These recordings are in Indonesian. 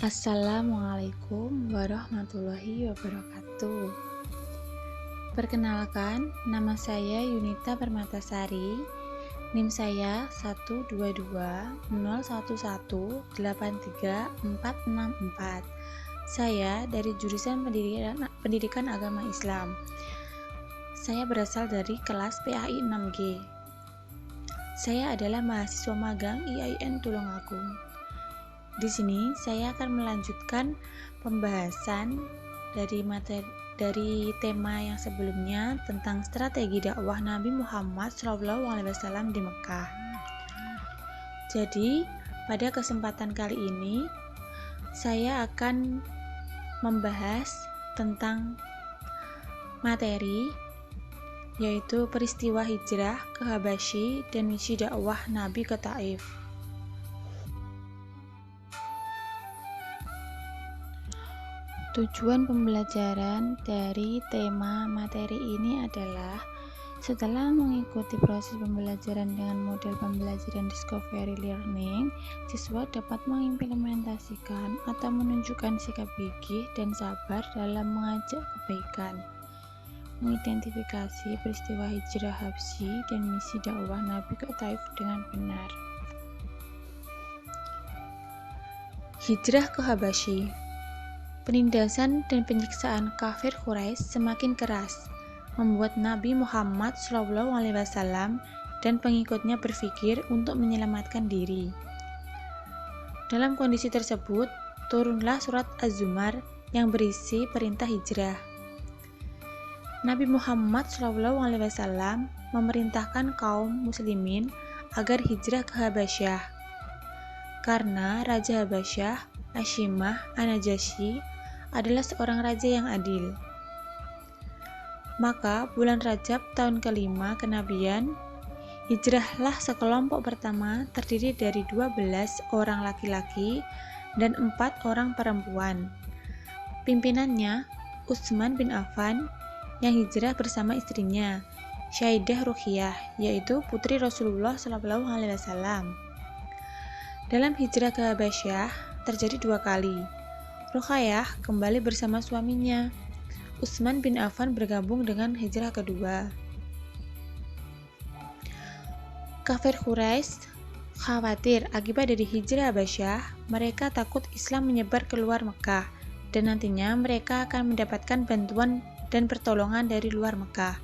Assalamualaikum warahmatullahi wabarakatuh. Perkenalkan, nama saya Yunita Permatasari. NIM saya 12201183464. Saya dari jurusan Pendidikan Agama Islam. Saya berasal dari kelas PAI 6G. Saya adalah mahasiswa magang IAIN Tulungagung. Di sini saya akan melanjutkan pembahasan dari tema yang sebelumnya tentang strategi dakwah Nabi Muhammad SAW di Mekah. Jadi, pada kesempatan kali ini saya akan membahas tentang materi yaitu peristiwa hijrah ke Habasyi dan misi dakwah Nabi ke Taif. Tujuan pembelajaran dari tema materi ini adalah setelah mengikuti proses pembelajaran dengan model pembelajaran discovery learning, siswa dapat mengimplementasikan atau menunjukkan sikap gigih dan sabar dalam mengajak kebaikan, mengidentifikasi peristiwa hijrah Habasyi dan misi dakwah Nabi ke Taif dengan benar. Hijrah ke Habasyi. Penindasan dan penyiksaan kafir Quraisy semakin keras, membuat Nabi Muhammad SAW dan pengikutnya berpikir untuk menyelamatkan diri. Dalam kondisi tersebut, turunlah surat Az-Zumar yang berisi perintah hijrah. Nabi Muhammad SAW memerintahkan kaum muslimin agar hijrah ke Habasyah, karena Raja Habasyah, Hashimah An-Najasyi, adalah seorang raja yang adil. Maka bulan Rajab tahun kelima kenabian, hijrahlah sekelompok pertama terdiri dari 12 orang laki-laki dan 4 orang perempuan. Pimpinannya Utsman bin Affan yang hijrah bersama istrinya, Syaidah Ruqyah, yaitu putri Rasulullah SAW. Dalam hijrah ke Habasyah terjadi 2 kali. Ruqyah kembali bersama suaminya. Utsman bin Affan bergabung dengan hijrah kedua. Kafir Quraisy khawatir akibat dari hijrah Habasyah, mereka takut Islam menyebar keluar Mekah dan nantinya mereka akan mendapatkan bantuan dan pertolongan dari luar Mekah.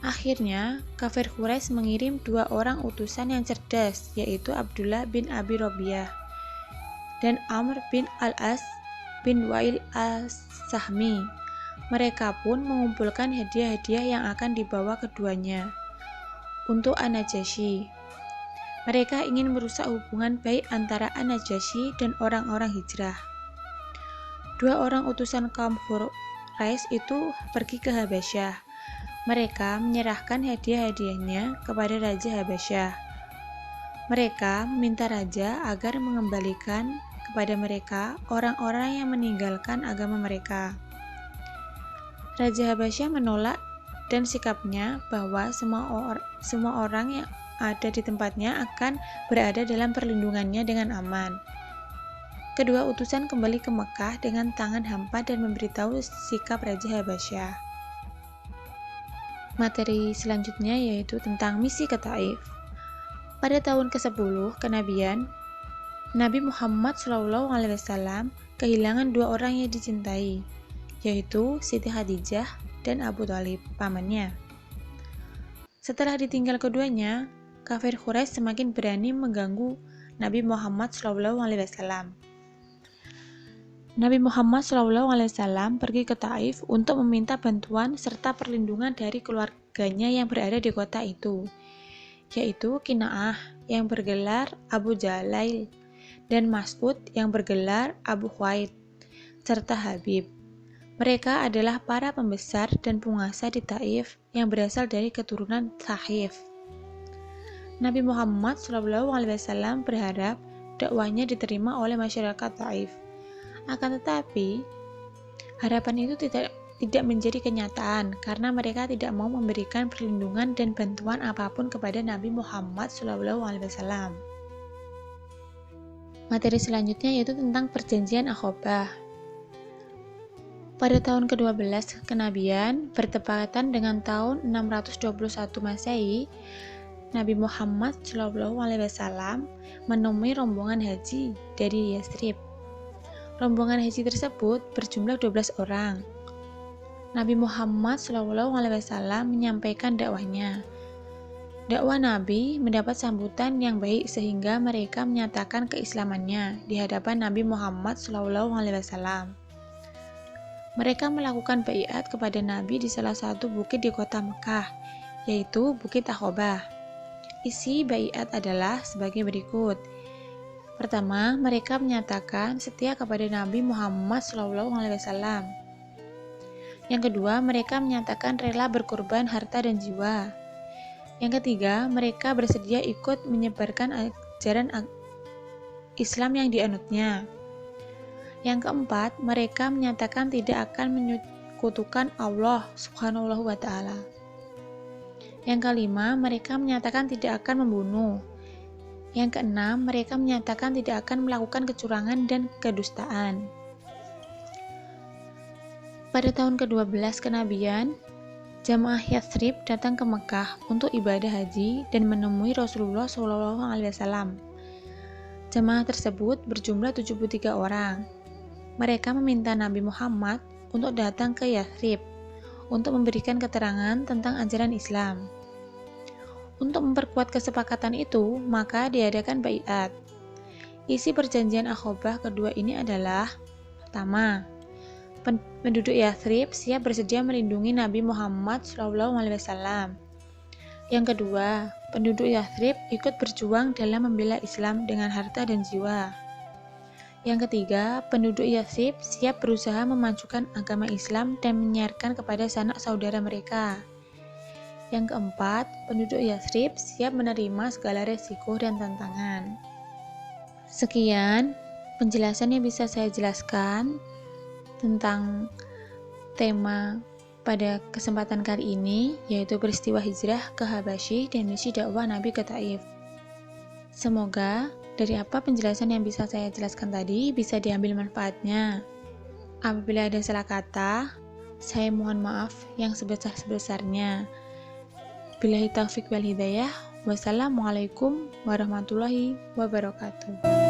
Akhirnya, kafir Quraisy mengirim 2 orang utusan yang cerdas, yaitu Abdullah bin Abi Rabi'ah dan Amr bin Al-As bin Wa'il As-Sahmi. Mereka pun mengumpulkan hadiah-hadiah yang akan dibawa keduanya untuk An-Najasyi. Mereka ingin merusak hubungan baik antara An-Najasyi dan orang-orang hijrah. 2 orang utusan kaum Quraisy itu pergi ke Habasyah. Mereka menyerahkan hadiah-hadiahnya kepada Raja Habasyah. Mereka meminta raja agar mengembalikan kepada mereka orang-orang yang meninggalkan agama mereka. Raja Habasyah menolak dan sikapnya bahwa semua orang yang ada di tempatnya akan berada dalam perlindungannya dengan aman. Kedua utusan kembali ke Mekah dengan tangan hampa dan memberitahu sikap Raja Habasyah. Materi selanjutnya yaitu tentang misi ke Taif. Pada tahun ke-10 kenabian, Nabi Muhammad SAW kehilangan 2 orang yang dicintai, yaitu Siti Khadijah dan Abu Thalib, pamannya. Setelah ditinggal keduanya, kafir Quraisy semakin berani mengganggu Nabi Muhammad SAW. Nabi Muhammad SAW pergi ke Taif untuk meminta bantuan serta perlindungan dari keluarganya yang berada di kota itu, yaitu Kina'ah yang bergelar Abu Jalail dan Mas'ud yang bergelar Abu Khuwaid, serta Habib. Mereka adalah para pembesar dan penguasa di Taif yang berasal dari keturunan Thaqif. Nabi Muhammad SAW berharap dakwahnya diterima oleh masyarakat Taif. Akan tetapi, harapan itu tidak menjadi kenyataan karena mereka tidak mau memberikan perlindungan dan bantuan apapun kepada Nabi Muhammad SAW. Materi selanjutnya yaitu tentang perjanjian Aqabah. Pada tahun ke-12 kenabian, bertepatan dengan tahun 621 Masehi, Nabi Muhammad SAW menemui rombongan haji dari Yathrib. Rombongan haji tersebut berjumlah 12 orang. Nabi Muhammad SAW menyampaikan dakwahnya. Dakwah Nabi mendapat sambutan yang baik sehingga mereka menyatakan keislamannya di hadapan Nabi Muhammad SAW. Mereka melakukan baiat kepada Nabi di salah satu bukit di kota Mekah, yaitu Bukit Aqabah. Isi baiat adalah sebagai berikut. Pertama, mereka menyatakan setia kepada Nabi Muhammad SAW. Yang kedua, mereka menyatakan rela berkorban harta dan jiwa. Yang ketiga, mereka bersedia ikut menyebarkan ajaran Islam yang dianutnya. Yang keempat, mereka menyatakan tidak akan menyekutukan Allah Subhanahu wa Ta'ala. Yang kelima, mereka menyatakan tidak akan membunuh. Yang keenam, mereka menyatakan tidak akan melakukan kecurangan dan kedustaan. Pada tahun ke-12 kenabian, jamaah Yathrib datang ke Mekah untuk ibadah haji dan menemui Rasulullah SAW. Jamaah tersebut berjumlah 73 orang. Mereka meminta Nabi Muhammad untuk datang ke Yathrib untuk memberikan keterangan tentang ajaran Islam. Untuk memperkuat kesepakatan itu, maka diadakan baiat. Isi perjanjian Aqabah kedua ini adalah: pertama, penduduk Yathrib siap bersedia melindungi Nabi Muhammad SAW. Yang kedua, penduduk Yathrib ikut berjuang dalam membela Islam dengan harta dan jiwa. Yang ketiga, penduduk Yathrib siap berusaha memajukan agama Islam dan menyiarkan kepada sanak saudara mereka. Yang keempat, penduduk Yathrib siap menerima segala resiko dan tantangan. Sekian penjelasan yang bisa saya jelaskan tentang tema pada kesempatan kali ini, yaitu peristiwa hijrah ke Habasyih dan misi dakwah Nabi ke Taif. Semoga dari apa penjelasan yang bisa saya jelaskan tadi bisa diambil manfaatnya. Apabila ada salah kata, saya mohon maaf yang sebesar-besarnya. Billahi taufiq wal hidayah. Wassalamualaikum warahmatullahi wabarakatuh.